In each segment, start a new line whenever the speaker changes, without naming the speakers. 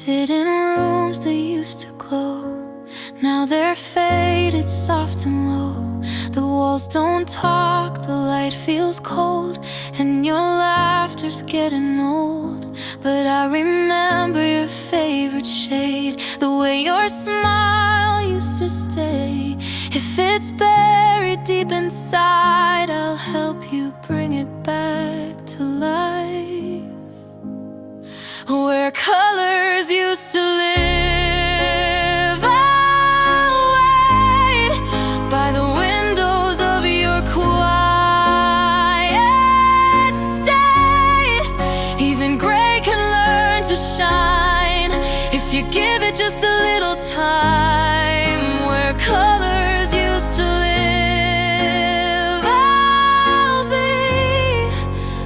Sit in rooms that used to glow, now they're faded, soft and low. The walls don't talk, the light feels cold, and your laughter's getting old. But I remember your favorite shade, the way your smile used to stay. If it's buried deep inside, I'll help you bring it back to life. Where colors used to live, I'll wait by the windows of your quiet state. Even gray can learn to shine if you give it just a little time. Where colors used to live, I'll be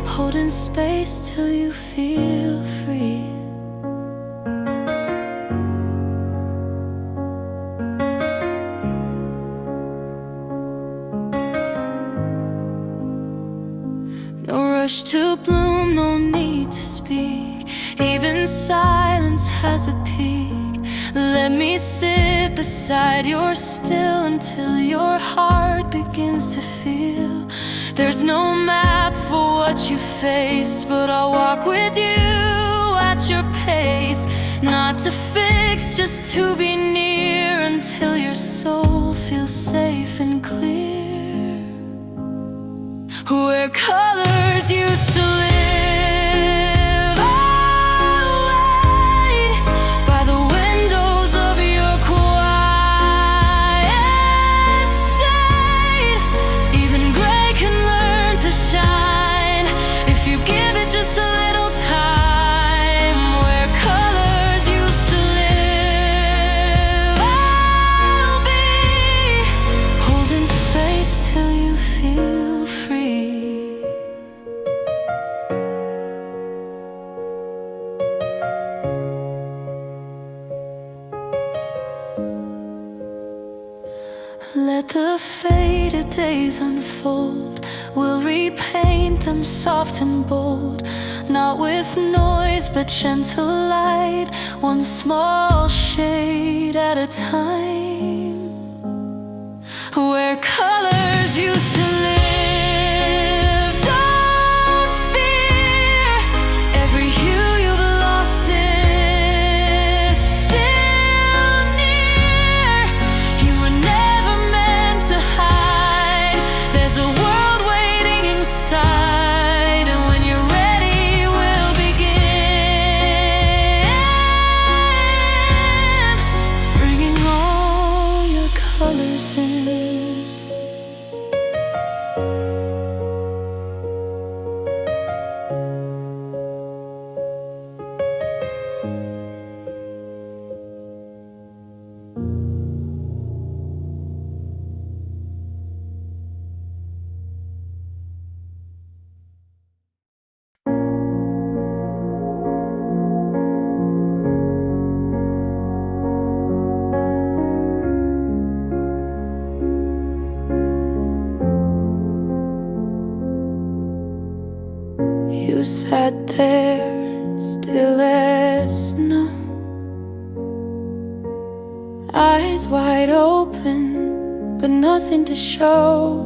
holding space till you feel free. No rush to bloom, no need to speak. Even silence has a peak. Let me sit beside your still until your heart begins to feel. There's no map for what you face, but I'll walk with you at your pace. Not to fix, just to be near until your soul feels safe and clear. Where colors used to live, I'll wait by the windows of your quiet state. Even gray can learn to shine if you give it just a little time. Where colors used to live, I'll be holding space till you feel free. Let the faded days unfold. We'll repaint them soft and bold, not with noise but gentle light, one small shade at a time. Where colors used to live, don't fear. Every hue you've lost is still near. You were never meant to hide. There's a world waiting inside, and when you're ready, we'll begin. Bringing all your colors in. You sat there, still as snow, eyes wide open, but nothing to show.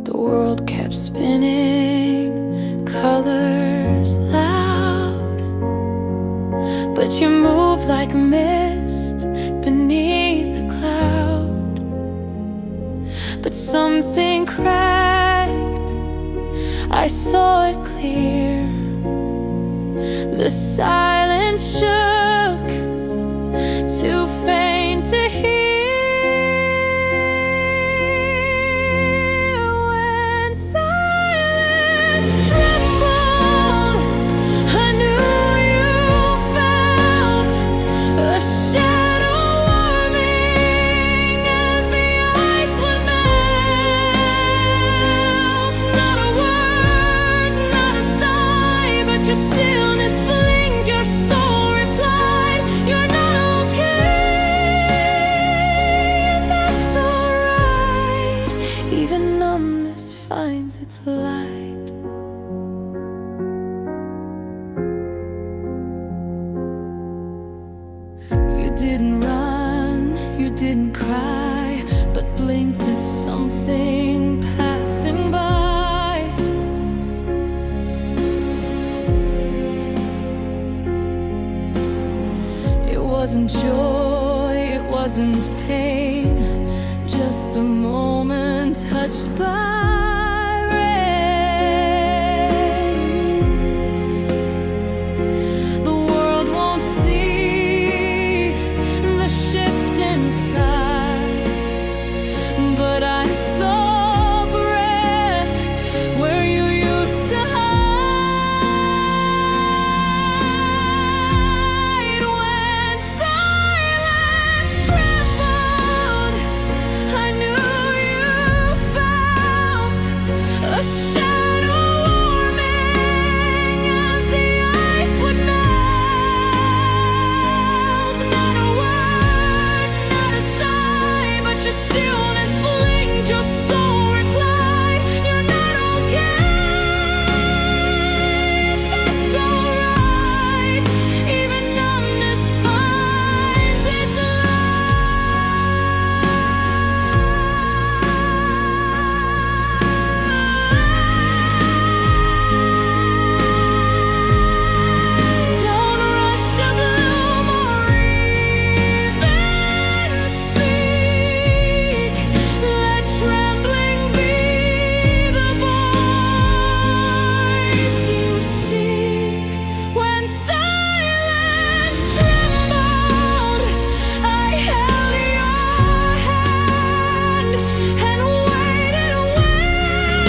The world kept spinning, colors loud, but you moved like mist beneath the cloud. But something cracked, I saw it clear. The silence shook, too faint to hear. When silence trembled, I knew you felt a shadow warming as the ice would melt. Not a word, not a sigh, but your stillness blinked, your soul replied. didn't run, you didn't cry, but blinked at something passing by. It wasn't joy, it wasn't pain, just a moment touched by rain. The world won't see the shift inside, but I saw breath where you used to hide. When silence trembled, I knew you felt a shadow warming as the ice would melt. Not a word, not a sigh, but your stillness blinked, your soul replied, you're not okay. That's alright, even numbness finds its Don't rush to bloom or even speak. Let trembling be the voice you seek. When silence trembled, I held your hand and waited where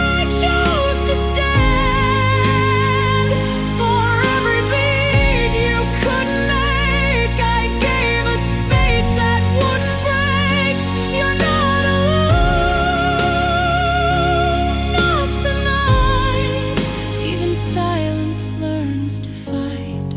I chose to stand. For every beat you could make, I gave a space that wouldn't break. You're not alone, not tonight. Even silence learns to fight.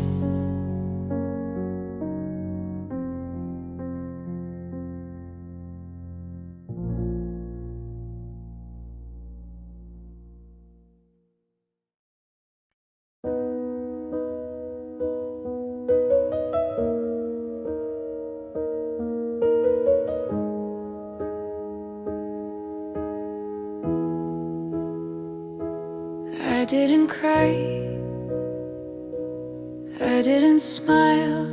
I didn't cry, I didn't smile,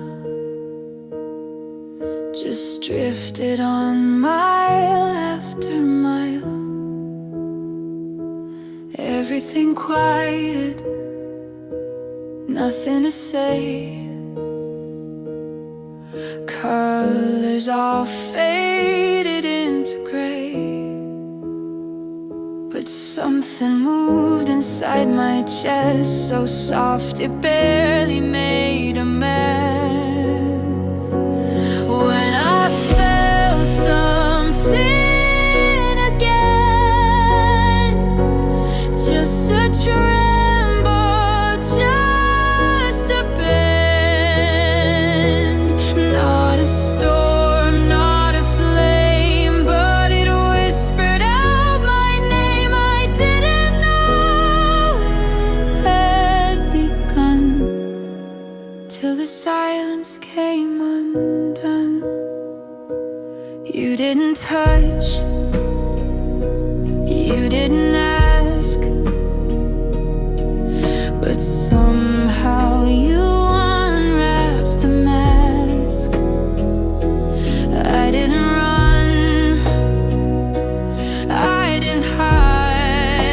just drifted on mile after mile. Everything quiet, nothing to say. Colors all faded into gray. But something moved inside my chest, so soft it barely made a mess. When I felt something again, just a tremble, just a bend. Not a storm, not a flame, but it whispered out my name. I didn't know it had begun till the silence came undone. You didn't touch, you didn't ask, but somehow you unwrapped the mask. I didn't run, I didn't hide,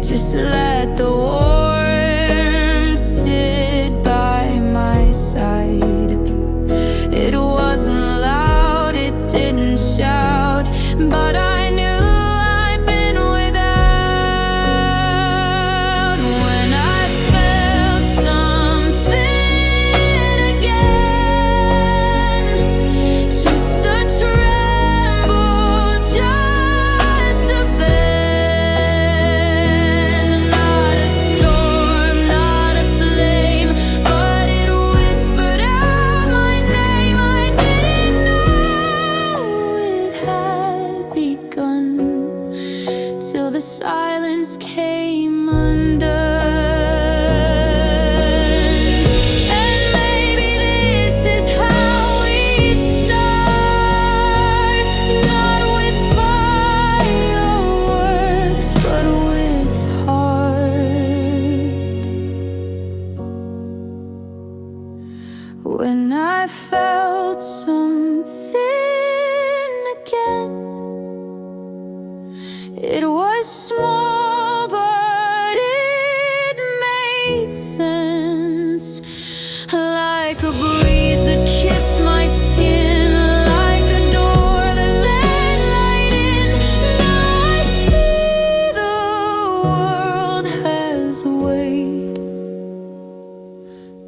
just let the warmth sit by my side. It wasn't loud, it didn't shout, but I knew I'd been without. When I felt something again, just a tremble, just a bend. Not a storm, not a flame, but it whispered out my name. I didn't know it when I felt something again. It was small, but it made sense. Like a breeze that kissed my skin, like a door that let light in. Now I see the world has a way,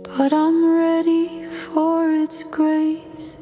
but I'm ready for its grace.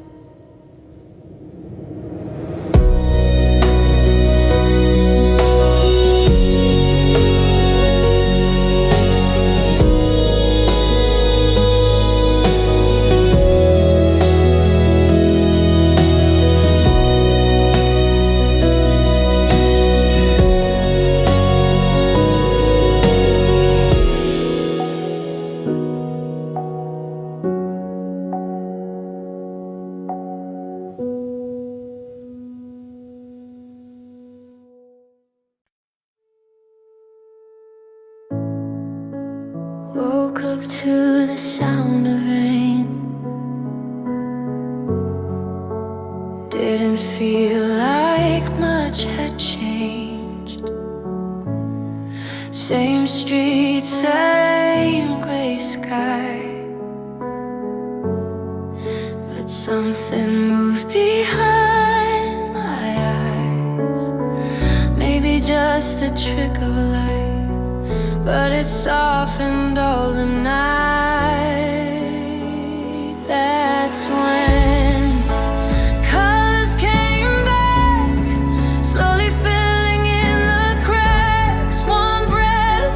Woke up to the sound of rain. Didn't feel like much had changed. Same street, same gray sky, but something moved behind my eyes. Maybe just a trick of light, but it softened all the night. That's when colors came back, slowly filling in the cracks. One breath,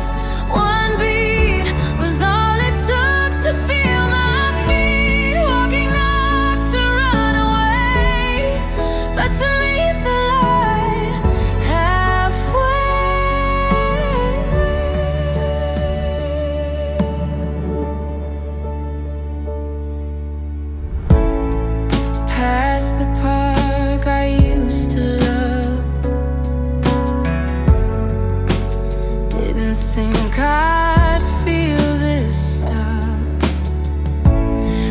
one beat was all it took to feel my feet. Walking not to run away, but to meet the light halfway. Past the park I used to love. Didn't think I'd feel this stuff.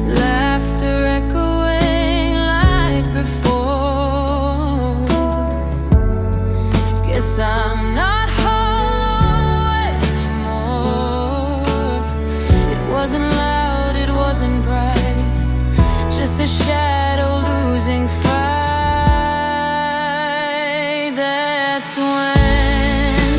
Laughter echoing like before. Guess I'm not hollow anymore. It wasn't loud, it wasn't bright, just the shadow losing fight. That's when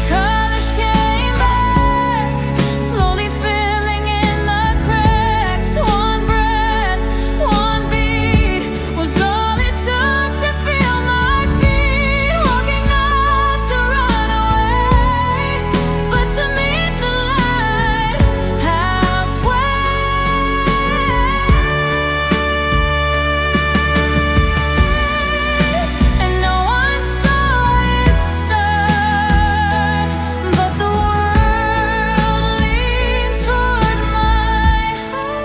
colors came back, slowly filling in the cracks. One breath, one beat was all it took to feel my feet. Walking not to run away, but to meet the light halfway. And no one saw it start, but the world leaned toward my heart.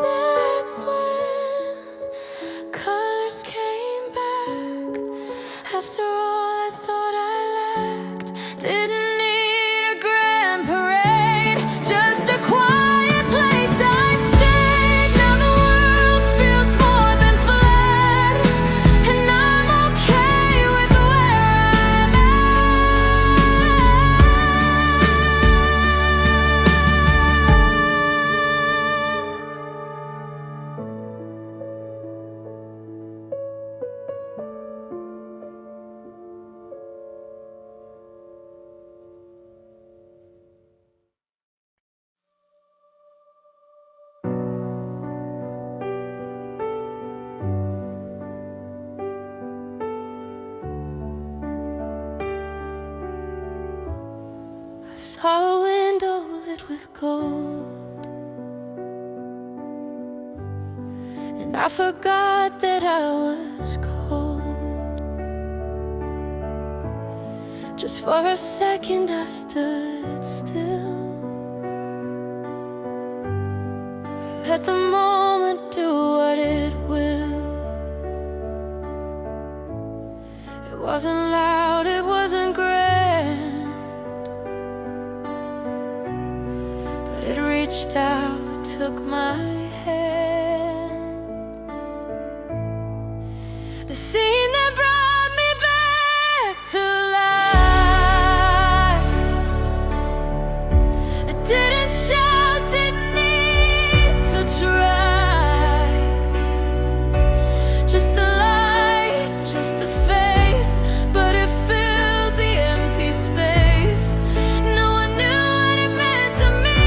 That's when colors came back. After all I thought I lacked, didn't need a grand parade, just a quiet place I stayed. Now the world feels more than flat, and I'm okay with where I'm I saw a window lit with gold, and I forgot that I was cold. Just for a second I stood still, let the moment do what it will. It wasn't loud, it wasn't great, reached out, took my hand. The scene that brought me back to life. It didn't shout, didn't need to try. Just a light, just a face, but it filled the empty space. No one knew what it meant to me,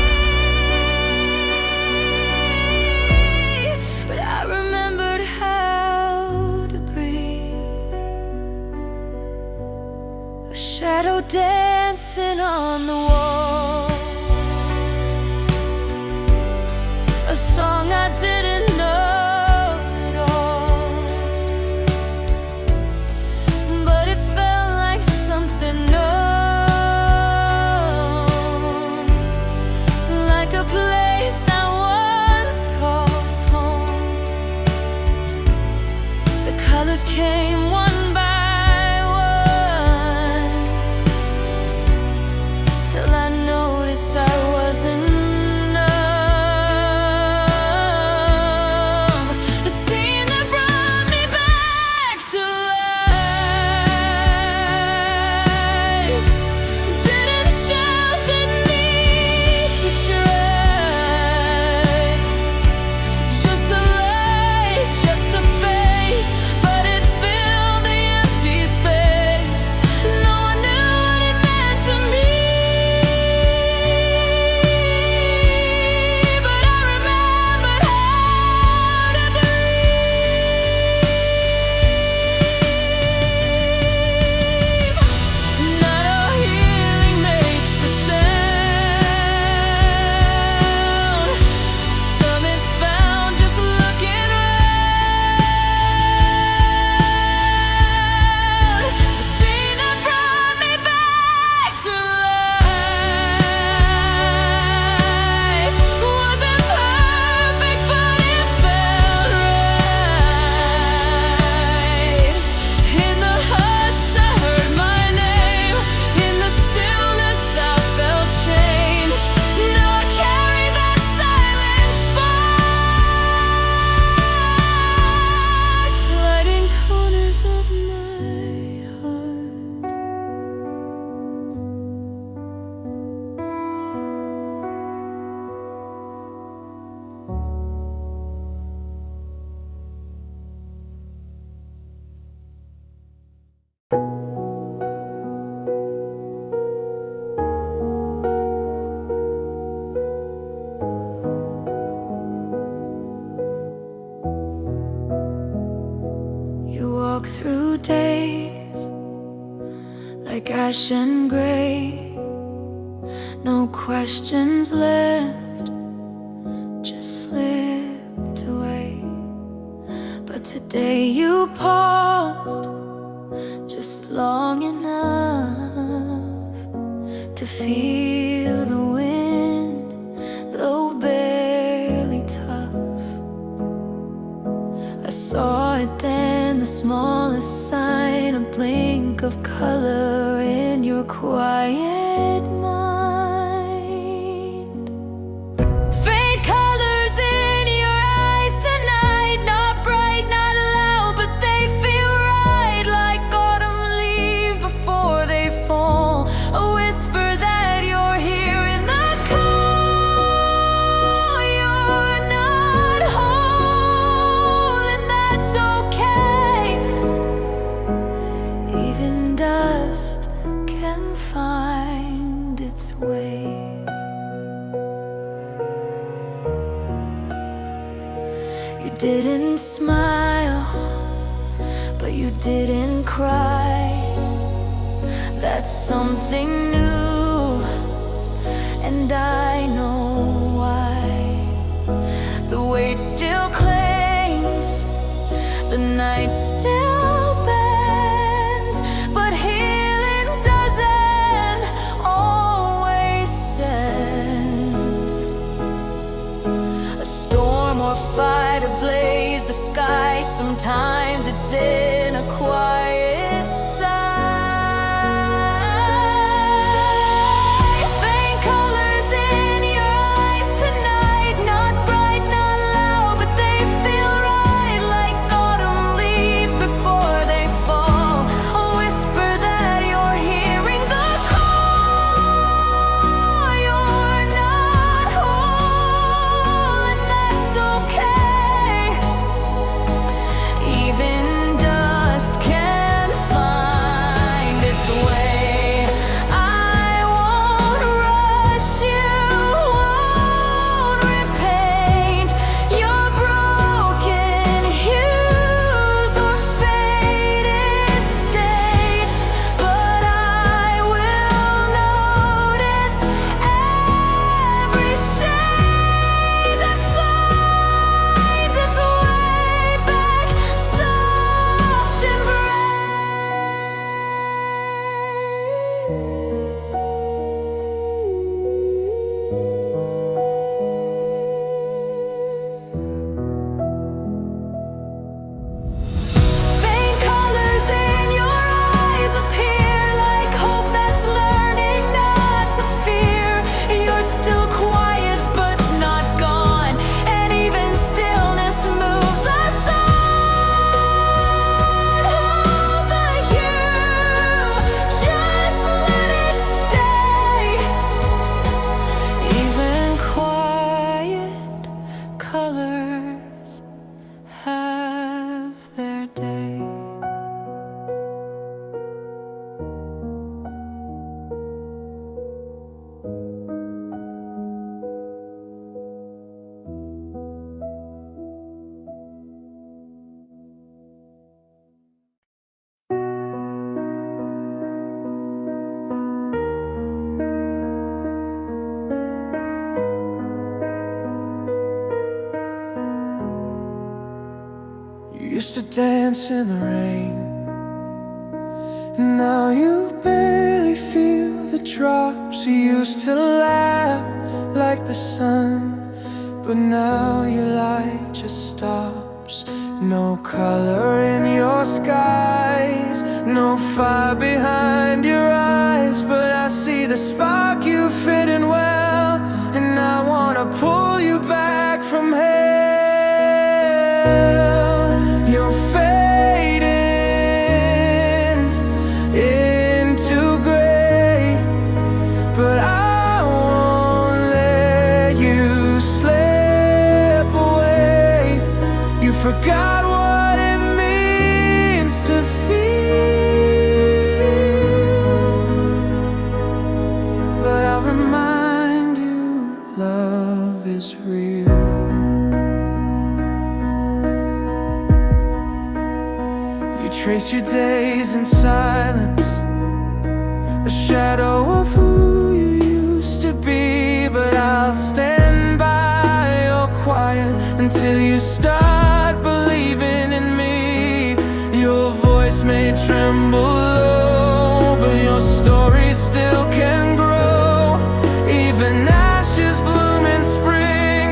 but I remembered how to breathe. A shadow dancing on the wall, a song I didn't know at all, but it felt like something known, like a place I once called home. The colors came one by one, till I noticed I wasn't numb. The scene that brought me back to life didn't shout, didn't need to try. Just a light, just a face, but it filled the empty space. No one knew what it meant to me, but I remembered how to breathe. Not all healing makes a sound. Some is found just looking around. The scene that brought me back to life wasn't perfect, but it felt right. In the hush I heard my name, in the stillness I felt change. Now I carry that silent spark, lighting corners of my heart. You walk through days like ash and gray, no questions left, just slipped away. But today you paused just long enough to feel the wind, though barely tough. I saw it then, the smallest sign, a blink of color in your quiet mind. Faint colors in your eyes tonight, not bright, not loud, but they feel right, like autumn leaves before they fall. A whisper that you're here in the call. You're not whole, and that's okay. Even dust can find its way. You didn't smile, but you didn't cry. That's something new, and I know why. The weight still clings, the night still bends, but healing doesn't always send. A storm or fire to blaze the sky, sometimes it's in a quiet sigh. Faint colors in your eyes tonight. dance in the rain. Now you barely feel the drops. You used to laugh like the sun, but now your light just stops. No color in your skies, no fire behind your eyes, but I see the spark you fitting well, and I wanna pull you back from hell. You're fading into gray, but I won't let you slip away. You forgot what it means to feel, but I'll remind you love is real. You trace your days in silence, a shadow of who you used to be, but I'll stand by your quiet until you start believing in me. Your voice may tremble low, but your story still can grow. Even ashes bloom in spring,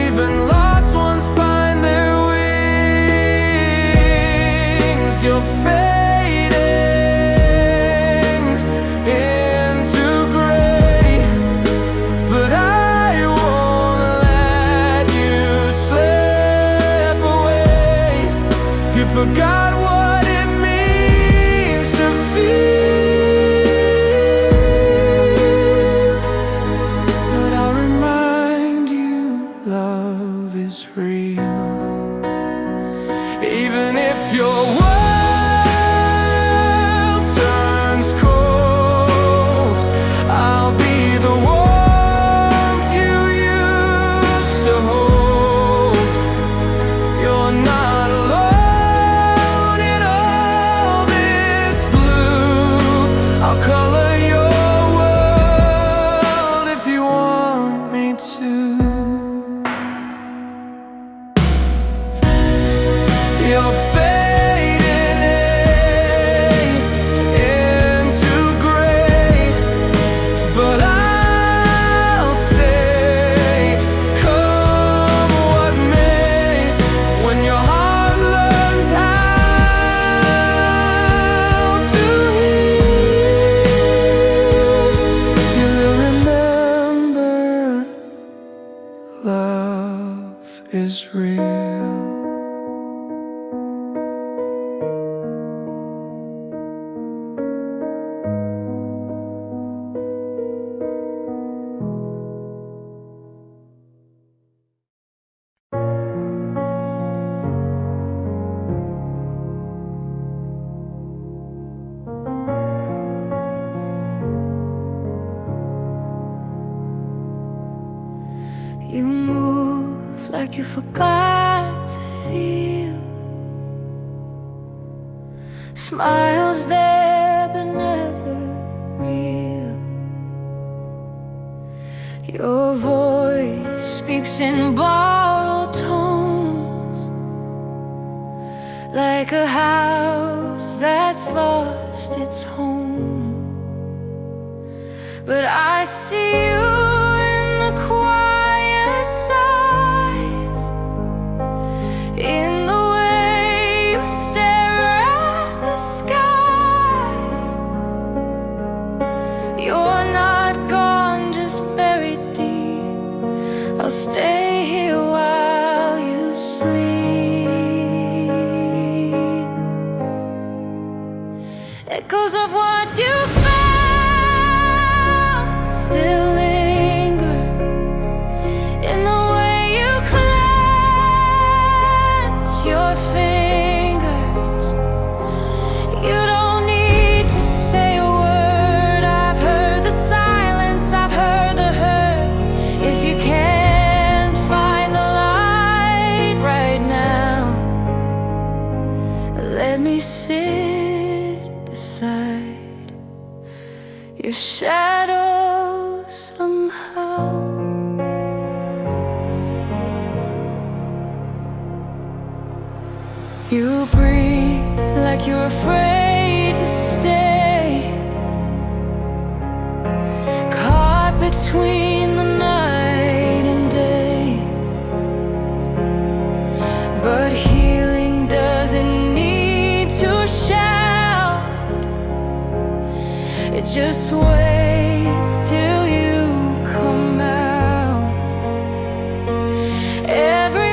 even lost ones find their wings. You're fading into gray, but I won't let you slip away. You forgot what it means to feel, but I'll remind you love is real. Even if your world turns cold, I'll be the warmth you used to hold. You're not alone in all this blue. I'll color your world if you want me to. You're fading into gray, but I'll stay, come what may. When your heart learns how to heal, you'll remember love is real. You move like you forgot to feel. Smiles there but never real. Your voice speaks in borrowed tones, like a house that's lost its home. But I see you in the quiet sighs, in the way you stare at the sky. You're not gone, just buried deep. I'll stay here while you sleep. Echoes of what you found still linger in the way you clench your fingers. You don't need to say a word. I've heard the silence, I've heard the hurt. If you can't find the light right now, let me sit beside your shadow somehow. You breathe like you're afraid to stay, caught between the night and day. But healing doesn't need to shout, it just waits till you come out. Every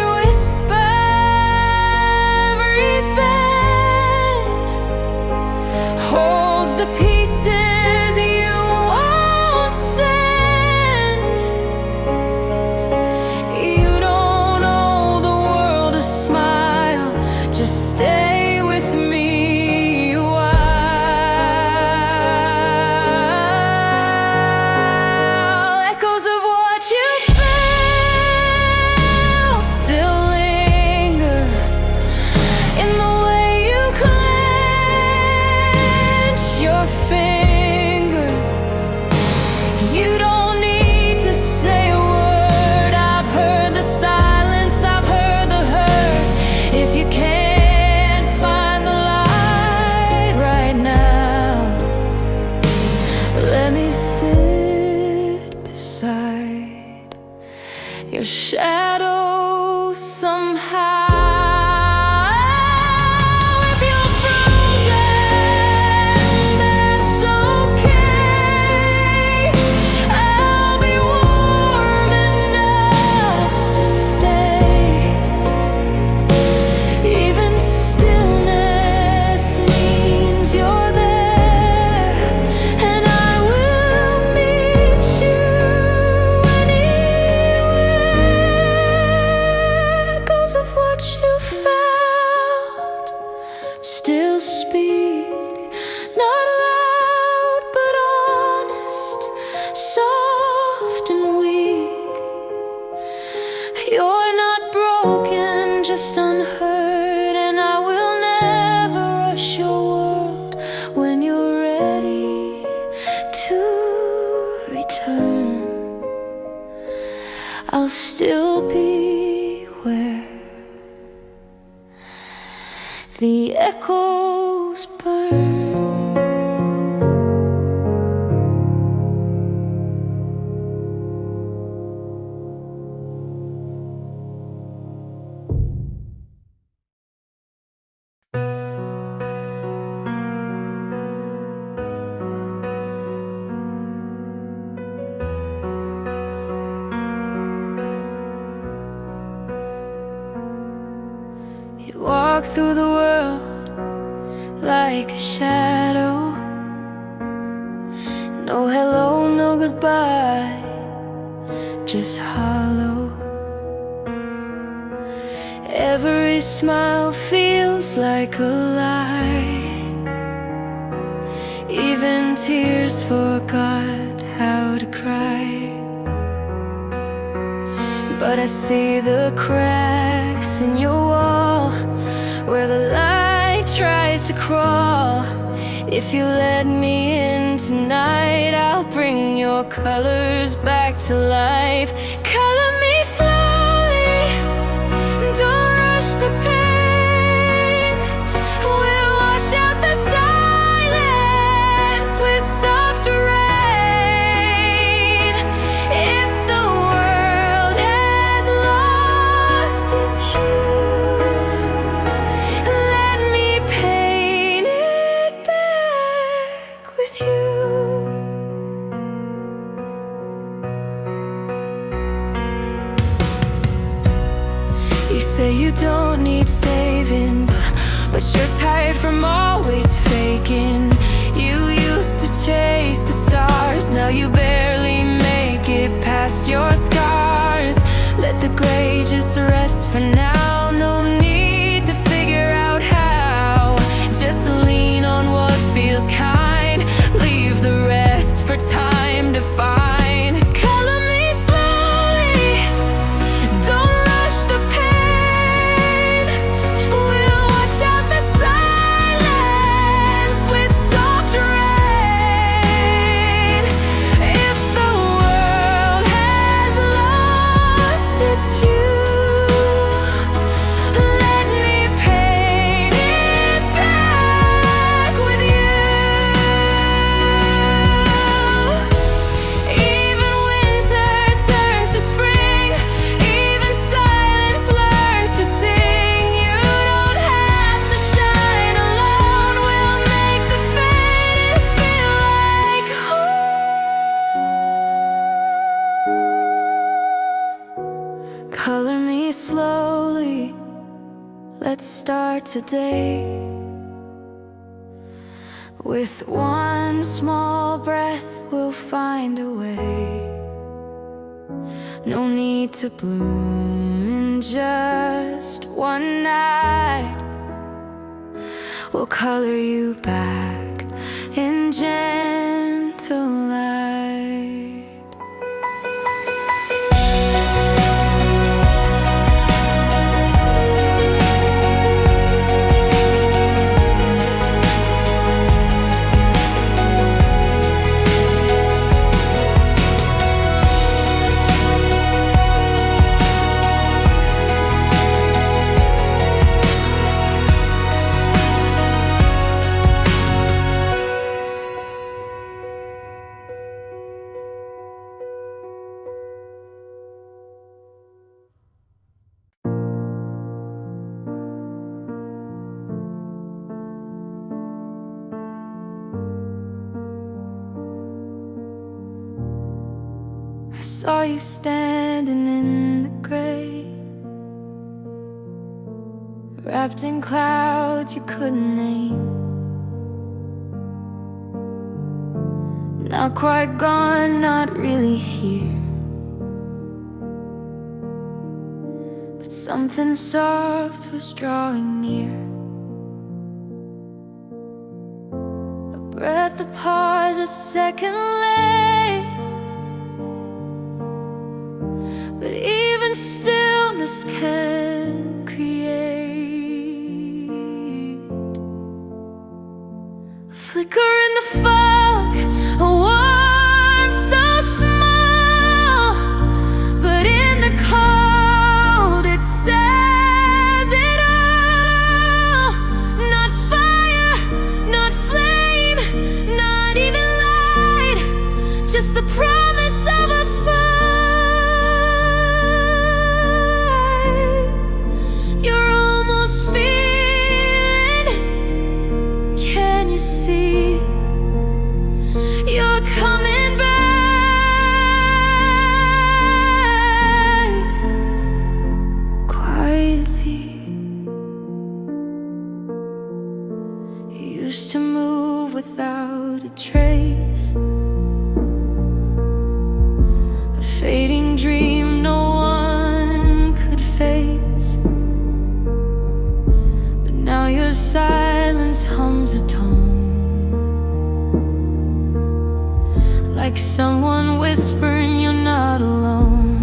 the pieces you won't send. You don't owe the world a smile, just stay with me a while. Echoes of what you felt still linger in the way you your fingers. You don't need to say a word. I've heard the silence, I've heard the hurt. If you can't find the light right now, let me sit beside your shadow somehow. Just unheard, and I will never rush your world. When you're ready to return, I'll still be where the echoes burn. Walk through the world like a shadow. No hello, no goodbye, just hollow. Every smile feels like a lie. Even tears forgot how to cry. But I see the cracks in your wall where the light tries to crawl. If you let me in tonight, I'll bring your colors back to life. Color me slowly, don't rush the pain. We'll wash out the silence with soft rain. If the world has lost its hue, let me paint it back with you. You say you don't need saving, but you're tired from always faking. You used to chase the stars, now you barely make it past your scars. Let the gray just rest for now, no need to figure out how. Just lean on what feels kind, leave the rest for time to find. Color me slowly, don't rush the pain. We'll wash out the silence with soft rain. If the world has lost its hue, start today with one small breath. We'll find a way. No need to bloom in just one night. We'll color you back in gentle light. I saw you standing in the gray, wrapped in clouds you couldn't name. Not quite gone, not really here, but something soft was drawing near. A breath, a pause, a second late. But even stillness can create a flicker in the fog, a warmth so small, but in the cold it says it all. Not fire, not flame, not even light, just the promise of a fire. You're coming back quietly. You used to move without a trace, a fading dream no one could face. But now your silence hums a tone, like someone whispering you're not alone.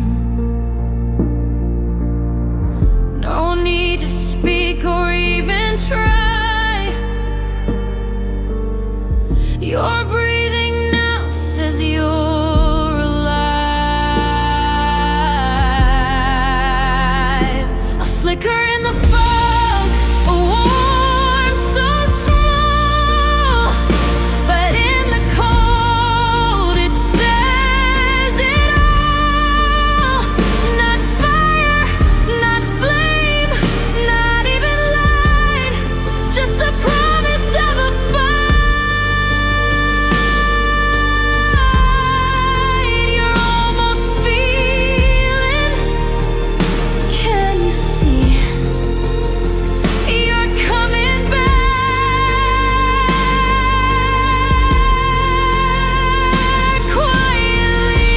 No need to speak or even try. Your breathing now says you're alive. A flicker in the fog, a warmth so small, but in the cold it says it all. Not fire, not flame, not even light, just the promise of a fight. You're almost feeling, can you see? You're coming back quietly.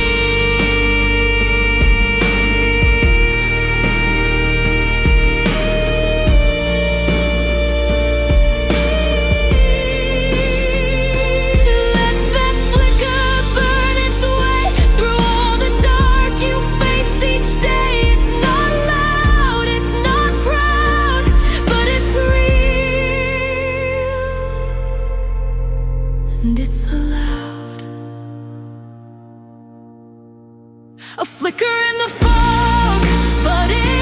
Let that flicker burn its way through all the dark you faced each day. It's not loud, it's not proud, but it's real, and it's allowed. A flicker in the fog, but it